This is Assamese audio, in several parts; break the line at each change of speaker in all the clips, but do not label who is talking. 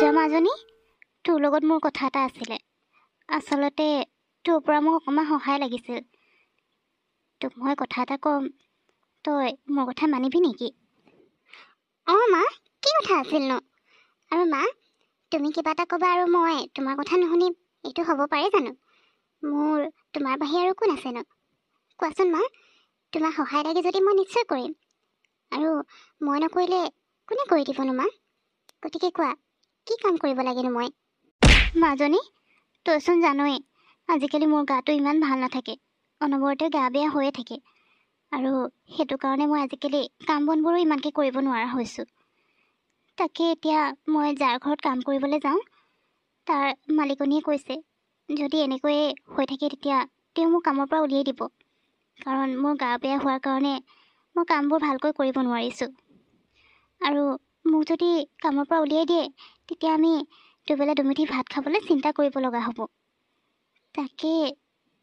পূজা মাজনী, তোৰ লগত মোৰ কথা এটা আছিলে। আচলতে তোৰ পৰা মোক অকণমান সহায় লাগিছিল। তোক মই কথা এটা ক'ম, তই মোৰ কথা মানিবি নেকি?
অঁ মা, কি কথা আছিল ন? আৰু মা, তুমি কিবা এটা ক'বা আৰু মই তোমাৰ কথা নুশুনিম, এইটো হ'ব পাৰে জানো? মোৰ তোমাৰ বাহিৰে আৰু কোন আছে ন? কোৱাচোন মা, তোমাৰ সহায় লাগে যদি মই নিশ্চয় কৰিম। আৰু মই নকৰিলে কোনে কৰি দিবনো মা? গতিকে কোৱা, কি কাম কৰিব লাগেনো মই?
মাজনী, তইচোন জানই আজিকালি মোৰ গাটো ইমান ভাল নাথাকে, অনবৰতে গা বেয়া হৈয়ে থাকে। আৰু সেইটো কাৰণে মই আজিকালি কাম বনবোৰো ইমানকৈ কৰিব নোৱাৰা হৈছোঁ। তাকে এতিয়া মই যাৰ ঘৰত কাম কৰিবলৈ যাওঁ, তাৰ মালিকনীয়ে কৈছে যদি এনেকৈয়ে হৈ থাকে তেতিয়া তেওঁ মোক কামৰ পৰা উলিয়াই দিব। কাৰণ মোৰ গা বেয়া হোৱাৰ কাৰণে মই কামবোৰ ভালকৈ কৰিব নোৱাৰিছোঁ। আৰু মোক যদি কামৰ পৰা উলিয়াই দিয়ে তেতিয়া আমি দুবেলা দুমুঠি ভাত খাবলৈ চিন্তা কৰিব লগা হ'ব। তাকে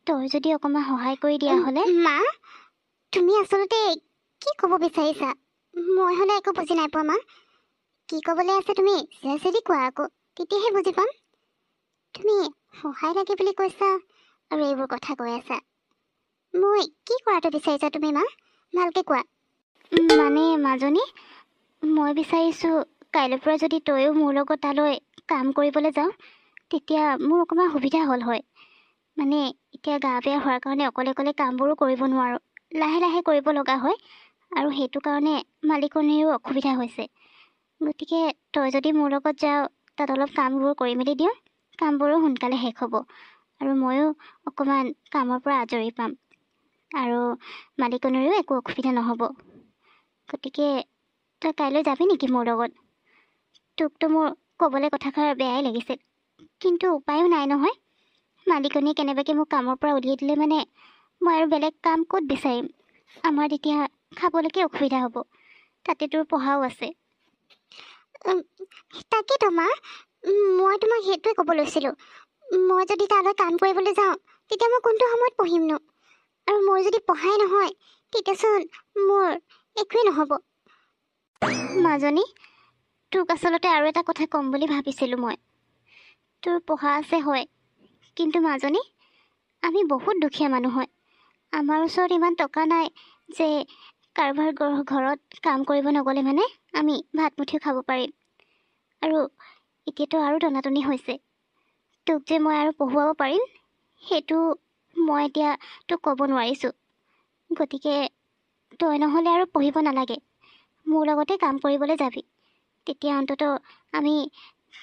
তই যদি অকণমান সহায় কৰি দিয়া হ'লে।
মা, তুমি আচলতে কি ক'ব বিচাৰিছা? মই হ'লে একো বুজি নাই পোৱা মা। কি ক'বলৈ আছে তুমি চিধা কোৱা আকৌ, তেতিয়াহে বুজি পাম। তুমি সহায় লাগে বুলি কৈছা আৰু এইবোৰ কথা কৈ আছা। মই কি কৰাটো বিচাৰিছা তুমি মা? ভালকৈ কোৱা।
মানে মাজনী, মই বিচাৰিছোঁ কাইলৈৰ পৰা যদি তইও মোৰ লগত তালৈ কাম কৰিবলৈ যাওঁ তেতিয়া মোৰ অকণমান সুবিধা হ'ল হয়। মানে এতিয়া গা বেয়া হোৱাৰ কাৰণে অকলে অকলে কামবোৰো কৰিব নোৱাৰোঁ, লাহে লাহে কৰিব লগা হয়। আৰু সেইটো কাৰণে মালিকনীৰো অসুবিধা হৈছে। গতিকে তই যদি মোৰ লগত যাওঁ, তাত অলপ কামবোৰ কৰি মেলি দিওঁ, কামবোৰো সোনকালে শেষ হ'ব আৰু ময়ো অকণমান কামৰ পৰা আজৰি পাম আৰু মালিকনীৰো একো অসুবিধা নহ'ব। গতিকে তই কাইলৈ যাবি নেকি মোৰ লগত? তোকতো মোৰ ক'বলৈ কথাষাৰ বেয়াই লাগিছিল, কিন্তু উপায়ো নাই নহয়। মালিকনীয়ে কেনেবাকৈ মোক কামৰ পৰা উলিয়াই দিলে মানে মই আৰু বেলেগ কাম ক'ত বিচাৰিম? আমাৰ তেতিয়া খাবলৈকে অসুবিধা হ'ব, তাতে তোৰ পঢ়াও আছে।
তাকেতো মা, মই তোমাক সেইটোৱে ক'ব লৈছিলোঁ। মই যদি তালৈ কাম কৰিবলৈ যাওঁ তেতিয়া মই কোনটো সময়ত পঢ়িমনো? আৰু মোৰ যদি পঢ়াই নহয় তেতিয়াচোন মোৰ একোৱেই নহ'ব।
মাজনী, তোক আচলতে আৰু এটা কথা ক'ম বুলি ভাবিছিলোঁ মই। তোৰ পঢ়া আছে হয়, কিন্তু মাজনী, আমি বহুত দুখীয়া মানুহ হয়। আমাৰ ওচৰত ইমান টকা নাই যে কাৰোবাৰ ঘৰত কাম কৰিব নগ'লে মানে আমি ভাত মুঠিও খাব পাৰিম। আৰু এতিয়াতো আৰু টনাটনি হৈছে। তোক যে মই আৰু পঢ়ুৱাব পাৰিম সেইটো মই এতিয়া তোক ক'ব নোৱাৰিছোঁ। গতিকে তই নহ'লে আৰু পঢ়িব নালাগে, মোৰ লগতে কাম কৰিবলৈ যাবি। তেতিয়া অন্ততঃ আমি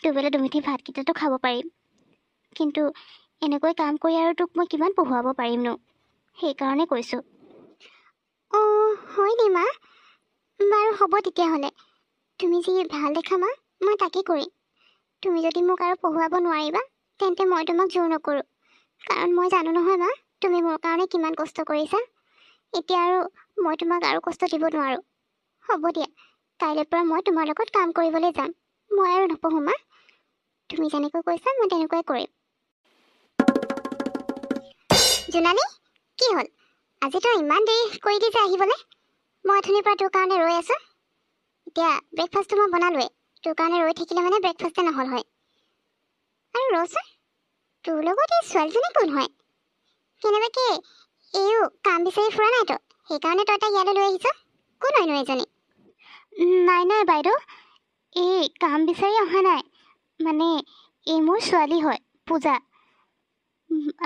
দুবেলা দুমুঠি ভাতকেইটাতো খাব পাৰিম। কিন্তু এনেকৈ কাম কৰি আৰু তোক মই কিমান পঢ়ুৱাব পাৰিমনো? সেইকাৰণে কৈছোঁ।
অঁ হয় নি মা? বাৰু হ'ব তেতিয়াহ'লে, তুমি যি ভাল দেখা মা, মই তাকে কৰিম। তুমি যদি মোক আৰু পঢ়ুৱাব নোৱাৰিবা তেন্তে মই তোমাক জোৰ নকৰোঁ। কাৰণ মই জানো নহয় মা, তুমি মোৰ কাৰণে কিমান কষ্ট কৰিছা। এতিয়া আৰু মই তোমাক আৰু কষ্ট দিব নোৱাৰোঁ। হ'ব দিয়া, কাইলৈৰ পৰা মই তোমাৰ লগত কাম কৰিবলৈ যাম। মই আৰু নপঢ়োঁ মা, তুমি যেনেকৈ কৈছা মই তেনেকুৱাই কৰিম। জোনালী, কি হ'ল? আজি তই ইমান দেৰি কৰি দিছে আহিবলৈ? মই অথনিৰ পৰা তোৰ কাৰণে ৰৈ আছোঁ। এতিয়া ব্ৰেকফাষ্টটো মই বনালোৱেই, তোৰ কাৰণে ৰৈ থাকিলে মানে ব্ৰেকফাষ্টে নহ'ল হয়। আৰু ৰচোন, তোৰ লগত এই ছোৱালীজনী কোন হয়? কেনেবাকৈ এইও কাম বিচাৰি ফুৰা নাই তই? সেইকাৰণে তই তাইক ইয়ালৈ লৈ আহিছ? কোন হয়নো এজনী?
নাই নাই বাইদেউ, এই কাম বিচাৰি অহা নাই। মানে এই মোৰ ছোৱালী হয়, পূজা।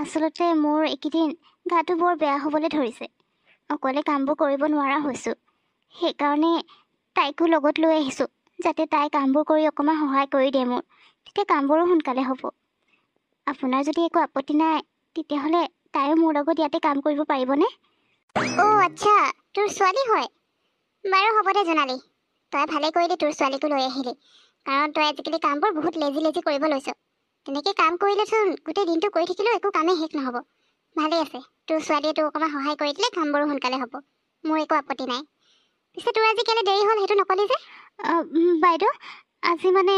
আচলতে মোৰ এইকেইদিন গাটো বৰ বেয়া হ'বলৈ ধৰিছে, অকলে কামবোৰ কৰিব নোৱাৰা হৈছোঁ। সেইকাৰণে তাইকো লগত লৈ আহিছোঁ, যাতে তাই কামবোৰ কৰি অকণমান সহায় কৰি দিয়ে মোৰ, তেতিয়া কামবোৰো সোনকালে হ'ব। আপোনাৰ যদি একো আপত্তি নাই তেতিয়াহ'লে তাইও মোৰ লগত ইয়াতে কাম কৰিব পাৰিবনে?
অ' আচ্ছা, তোৰ ছোৱালী হয়। বাৰু হ'ব দে জোনালী, তই ভালেই কৰিলি তোৰ ছোৱালীকো লৈ আহিলি। কাৰণ তই আজিকালি কামবোৰ বহুত লেজি কৰিব লৈছ। তেনেকৈ কাম কৰিলেচোন গোটেই দিনটো কৰি থাকিলেও একো কামেই শেষ নহ'ব। ভালেই আছে, তোৰ ছোৱালীয়ে তোক অকণমান সহায় কৰি দিলে কামবোৰো সোনকালে হ'ব। মোৰ একো আপত্তি নাই। পিছে তোৰ আজি কেলৈ দেৰি হ'ল সেইটো নকলি যে?
বাইদেউ, আজি মানে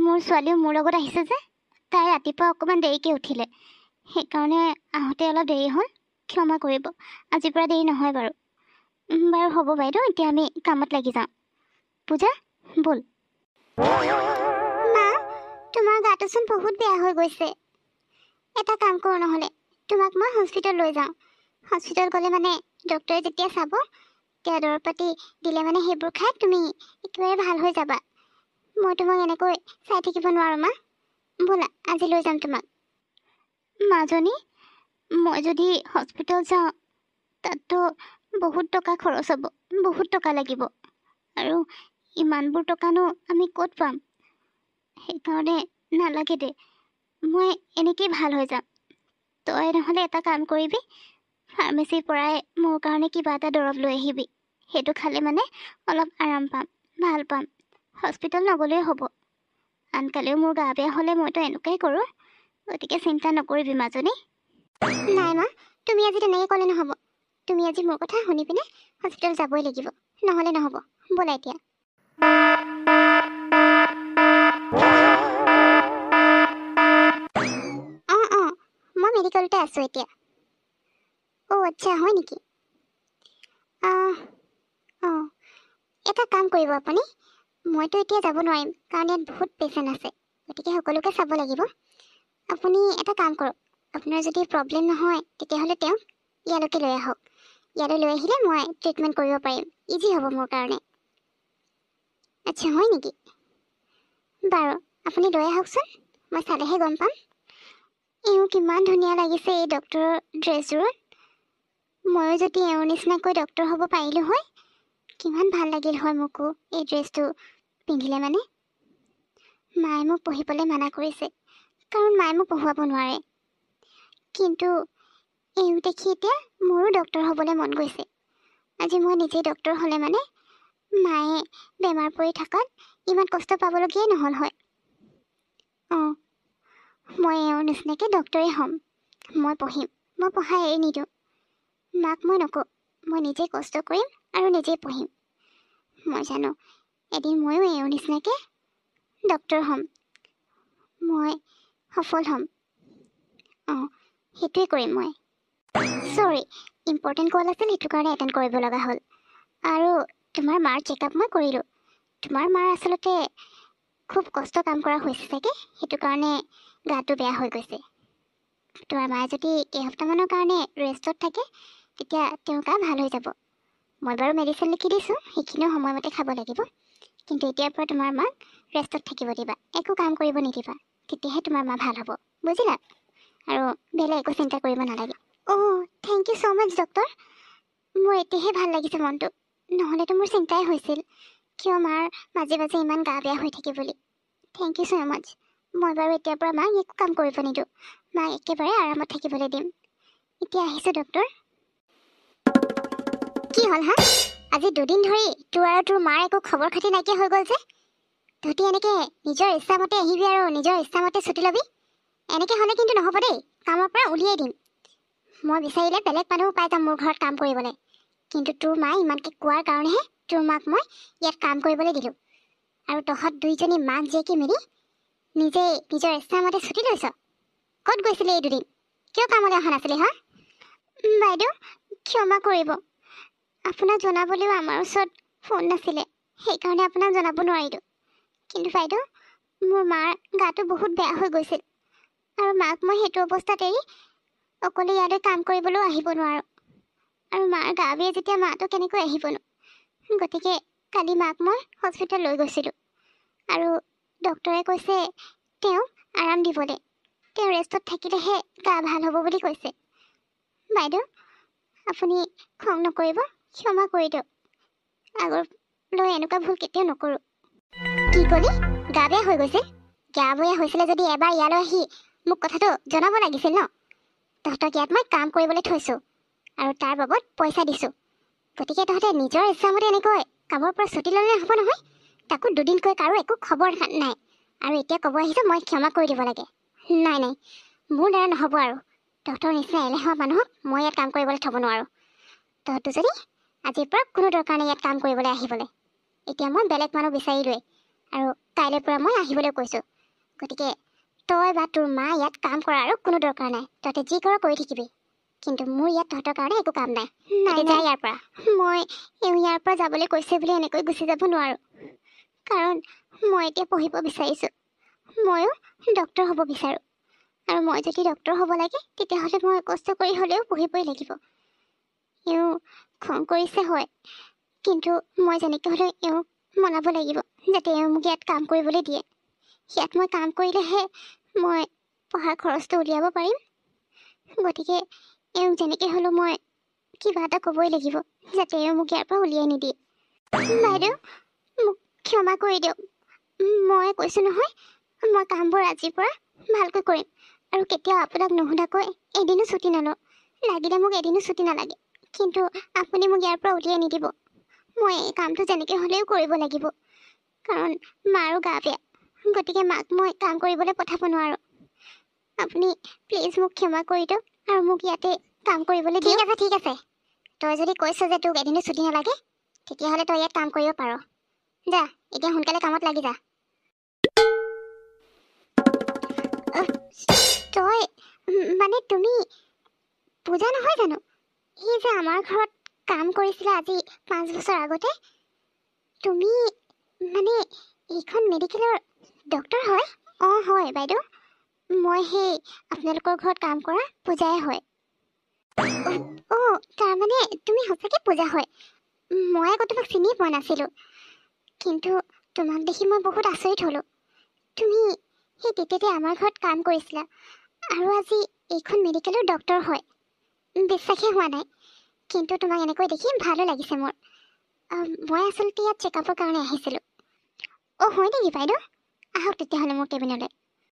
মোৰ ছোৱালীও মোৰ লগত আহিছে যে, তাই ৰাতিপুৱা অকণমান দেৰিকৈ উঠিলে, সেইকাৰণে আহোঁতে অলপ দেৰি হ'ল। ক্ষমা কৰিব, আজিৰ পৰা দেৰি নহয় বাৰু। বাৰু হ'ব বাইদেউ, এতিয়া আমি কামত লাগি যাওঁ। পূজা, ব'ল।
মা, গাটোচোন বহুত বেয়া হৈ গৈছে। এটা কাম কৰোঁ নহ'লে, তোমাক মই হস্পিটেল লৈ যাওঁ। হস্পিটেল গ'লে মানে ডক্টৰে যেতিয়া চাব, তেতিয়া দৰৱ পাতি দিলে মানে সেইবোৰ খাই তুমি একেবাৰে ভাল হৈ যাবা। মই তোমাক এনেকৈ চাই থাকিব নোৱাৰোঁ মা। ব'লা আজি লৈ যাম তোমাক।
মাজনী, মই যদি হস্পিটেল যাওঁ তাততো বহুত টকা খৰচ হ'ব, বহুত টকা লাগিব, আৰু ইমানবোৰ টকানো আমি ক'ত পাম? সেইকাৰণে নালাগে দে, মই এনেকেই ভাল হৈ যাম। তই নহ'লে এটা কাম কৰিবি, ফাৰ্মেচীৰ পৰাই মোৰ কাৰণে কিবা এটা দৰৱ লৈ আহিবি। সেইটো খালে মানে অলপ আৰাম পাম, ভাল পাম। হস্পিটেল নগ'লেই হ'ব। আনকালেও মোৰ গা বেয়া হ'লে মইতো এনেকুৱাই কৰোঁ, গতিকে চিন্তা নকৰিবি মাজনী।
নাই মা, তুমি আজি তেনেকৈ ক'লে নহ'ব। তুমি আজি মোৰ কথা শুনি পিনে হস্পিটেল যাবই লাগিব, নহ'লে নহ'ব। ব'লা এতিয়া। অঁ মই মেডিকেলতে আছোঁ এতিয়া। আচ্ছা, হয় নেকি? অঁ এটা কাম কৰিব আপুনি, মইতো এতিয়া যাব নোৱাৰিম কাৰণ ইয়াত বহুত পেচেণ্ট আছে, গতিকে সকলোকে চাব লাগিব। আপুনি এটা কাম কৰক, আপোনাৰ যদি প্ৰব্লেম নহয় তেতিয়াহ'লে তেওঁক ইয়ালৈকে লৈ আহক। ইয়ালৈ লৈ আহিলে মই ট্ৰিটমেণ্ট কৰিব পাৰিম, ইজি হ'ব মোৰ কাৰণে। আচ্ছা, হয় নেকি? বাৰু আপুনি লৈ আহকচোন, মই চালেহে গম পাম। এওঁ কিমান ধুনীয়া লাগিছে এই ডক্টৰৰ ড্ৰেছযোৰত। ময়ো যদি এওঁৰ নিচিনাকৈ ডক্টৰ হ'ব পাৰিলোঁ হয়, কিমান ভাল লাগিল হয় মোকো এই ড্ৰেছটো পিন্ধিলে মানে। মায়ে মোক পঢ়িবলৈ মানা কৰিছে, কাৰণ মায়ে মোক পঢ়ুৱাব নোৱাৰে। কিন্তু এওঁ দেখি এতিয়া মোৰো ডক্টৰ হ'বলৈ মন গৈছে। আজি মই নিজেই ডক্টৰ হ'লে মানে মায়ে বেমাৰ পৰি থকাত ইমান কষ্ট পাবলগীয়াই নহ'ল হয়। মই এওঁৰ নিচিনাকৈ ডক্টৰেই হ'ম। মই পঢ়িম, মই পঢ়া এৰি নিদিওঁ। মাক মই নকওঁ, মই নিজেই কষ্ট কৰিম আৰু নিজেই পঢ়িম। মই জানো এদিন ময়ো এওঁৰ নিচিনাকৈ ডক্টৰ হ'ম, মই সফল হ'ম। সেইটোৱে কৰিম মই। চৰি, ইম্পৰ্টেণ্ট কল আছিল, সেইটো কাৰণে এটেণ্ড কৰিব লগা হ'ল। আৰু তোমাৰ মাৰ চেকআপ মই কৰিলোঁ। তোমাৰ মাৰ আচলতে খুব কষ্ট কাম কৰা হৈছে চাগে, সেইটো কাৰণে গাটো বেয়া হৈ গৈছে। তোমাৰ মায়ে যদি কেইসপ্তাহমানৰ কাৰণে ৰেষ্টত থাকে তেতিয়া তেওঁৰ গা ভাল হৈ যাব। মই বাৰু মেডিচিন লিখি দিছোঁ, সেইখিনিও সময়মতে খাব লাগিব। কিন্তু এতিয়াৰ পৰা তোমাৰ মাক ৰেষ্টত থাকিব দিবা, একো কাম কৰিব নিদিবা, তেতিয়াহে তোমাৰ মা ভাল হ'ব, বুজিলা? আৰু বেলেগ একো চিন্তা কৰিব নালাগে। Thank you so' much doctor. মোৰ এতিয়াহে ভাল লাগিছে মনটো, নহ'লেতো মোৰ চিন্তাই হৈছিল কিয় মাৰ মাজে মাজে ইমান গা বেয়া হৈ থাকে বুলি। থেংক ইউ ছ' মাছ। মই বাৰু এতিয়াৰ পৰা মাক একো কাম কৰিব নিদিওঁ, মাক একেবাৰে আৰামত থাকিবলৈ দিম। এতিয়া আহিছোঁ ডক্টৰ। কি হ'ল হা? আজি 2 দিন ধৰি তোৰ আৰু তোৰ মাৰ একো খবৰ খাতি নাইকিয়া হৈ গ'ল যে? তহঁতি এনেকৈ নিজৰ ইচ্ছামতে আহিবি আৰু নিজৰ ইচ্ছামতে ছুটি ল'বি? এনেকৈ হ'লে কিন্তু নহ'ব দেই, কামৰ পৰা উলিয়াই দিম। মই বিচাৰিলে বেলেগ মানুহো পাই যাম মোৰ ঘৰত কাম কৰিবলৈ, কিন্তু তোৰ মায়ে ইমানকৈ কোৱাৰ কাৰণেহে তোৰ মাক মই ইয়াত কাম কৰিবলৈ দিলোঁ। আৰু তহঁত দুইজনী মাক জীয়েকে মিলি নিজেই নিজৰ ইচ্ছামতে ছুটি লৈছ। ক'ত গৈছিলি এই 2 দিন? কিয় কামলৈ অহা নাছিলি হা? বাইদেউ ক্ষমা কৰিব, আপোনাক জনাবলৈও আমাৰ ওচৰত ফোন নাছিলে, সেইকাৰণে আপোনাক জনাব নোৱাৰিলোঁ। কিন্তু বাইদেউ, মোৰ মাৰ গাটো বহুত বেয়া হৈ গৈছিল, আৰু মাক মই সেইটো অৱস্থাত এৰি অকলে ইয়ালৈ কাম কৰিবলৈও আহিব নোৱাৰোঁ। আৰু মাৰ গা বেয়া যেতিয়া মাটো কেনেকৈ আহিবনো? গতিকে কালি মাক মই হস্পিটেল লৈ গৈছিলোঁ, আৰু ডক্টৰে কৈছে তেওঁক আৰাম দিবলৈ, তেওঁ ৰেষ্টত থাকিলেহে গা ভাল হ'ব বুলি কৈছে। বাইদেউ আপুনি খং নকৰিব, ক্ষমা কৰি দিয়ক, আগলৈ এনেকুৱা ভুল কেতিয়াও নকৰোঁ। কি ক'লি? গা বেয়া হৈ গৈছিল? গা বেয়া হৈছিলে যদি এবাৰ ইয়ালৈ আহি মোক কথাটো জনাব লাগিছিল ন? তহঁতক ইয়াত মই কাম কৰিবলৈ থৈছোঁ আৰু তাৰ বাবদ পইচা দিছোঁ, গতিকে তহঁতে নিজৰ ইচ্ছামতে এনেকৈ কামৰ পৰা ছুটি ল'লে হ'ব নহয়? তাকো 2 দিনকৈ কাৰো একো খবৰ নাই, আৰু এতিয়া ক'ব আহিছোঁ মই ক্ষমা কৰি দিব লাগে? নাই, মোৰ দ্বাৰা নহ'ব। আৰু তহঁতৰ নিচিনা এলেহুৱা মানুহক মই ইয়াত কাম কৰিবলৈ থ'ব নোৱাৰোঁ। তহঁতো যদি আজিৰ পৰা কোনো দৰকাৰ নাই ইয়াত কাম কৰিবলৈ আহিবলৈ। এতিয়া মই বেলেগ মানুহ বিচাৰিলোৱেই, আৰু কাইলৈৰ পৰা মই আহিবলৈ কৈছোঁ। গতিকে তই বা তোৰ মা ইয়াত কাম কৰা আৰু কোনো দৰকাৰ নাই, তহঁতে যি কৰ কৰি থাকিবি, কিন্তু মোৰ ইয়াত তহঁতৰ কাৰণে একো কাম নাই। যা ইয়াৰ পৰা। মই ইয়াৰ পৰা যাবলৈ কৈছে বুলি এনেকৈ গুচি যাব নোৱাৰোঁ, কাৰণ মই এতিয়া পঢ়িব বিচাৰিছোঁ। ময়ো ডক্তৰ হ'ব বিচাৰোঁ। আৰু মই যদি ডক্তৰ হ'ব লাগে তেতিয়াহ'লে মই কষ্ট কৰি হ'লেও পঢ়িবই লাগিব। এওঁ খং কৰিছে হয়, কিন্তু মই যেনেকৈ হ'লেও এওঁক মনাব লাগিব যাতে এওঁ মোক ইয়াত কাম কৰিবলৈ দিয়ে। ইয়াত মই কাম কৰিলেহে মই পঢ়াৰ খৰচটো উলিয়াব পাৰিম। গতিকে এওঁক যেনেকৈ হ'লেও মই কিবা এটা ক'বই লাগিব যাতে এওঁ মোক ইয়াৰ পৰা উলিয়াই নিদিয়ে। বাইদেউ, মোক ক্ষমা কৰি দিয়ক। মই কৈছোঁ নহয়, মই কামবোৰ আজিৰ পৰা ভালকৈ কৰিম আৰু কেতিয়াও আপোনাক নুসুধাকৈ এদিনো ছুটি নলওঁ। লাগিলে মোক এদিনো ছুটি নালাগে, কিন্তু আপুনি মোক ইয়াৰ পৰা উলিয়াই নিদিব। মই এই কামটো যেনেকৈ হ'লেও কৰিব লাগিব, কাৰণ মাৰো গা বেয়া। গতিকে মাক মই কাম কৰিবলৈ পঠাব নোৱাৰোঁ। আপুনি প্লিজ মোক ক্ষমা কৰি দিয়ক আৰু মোক ইয়াতে কাম কৰিবলৈ দিয়ক। ঠিক আছে, ঠিক আছে। তই যদি কৈছ যে তোক এদিনো ছুটি নালাগে, তেতিয়াহ'লে তই ইয়াত কাম কৰিব পাৰ। যা, এতিয়া সোনকালে কামত লাগি যা। তই মানে তুমি পূজা নহয় জানো? এই যে আমাৰ ঘৰত কাম কৰিছিলে আজি 5 বছৰ আগতে। তুমি মানে এইখন মেডিকেলৰ ডক্তৰ হয়? অঁ হয় বাইদেউ, মই সেই আপোনালোকৰ ঘৰত কাম কৰা পূজাই হয়। অঁ, তাৰমানে তুমি সঁচাকৈ পূজা হয়? মই আকৌ তোমাক চিনি পোৱা নাছিলোঁ, কিন্তু তোমাক দেখি মই বহুত আচৰিত হ'লোঁ। তুমি সেই তেতিয়াতে আমাৰ ঘৰত কাম কৰিছিলা আৰু আজি এইখন মেডিকেলৰ ডক্তৰ হয়। বিশ্বাসেই হোৱা নাই, কিন্তু তোমাক এনেকৈ দেখি ভালো লাগিছে মোৰ। মই আচলতে ইয়াত চেকআপৰ কাৰণে আহিছিলোঁ। অঁ হয় নেকি বাইদেউ? আহক তেতিয়াহ'লে মোৰ কেবিনলৈ।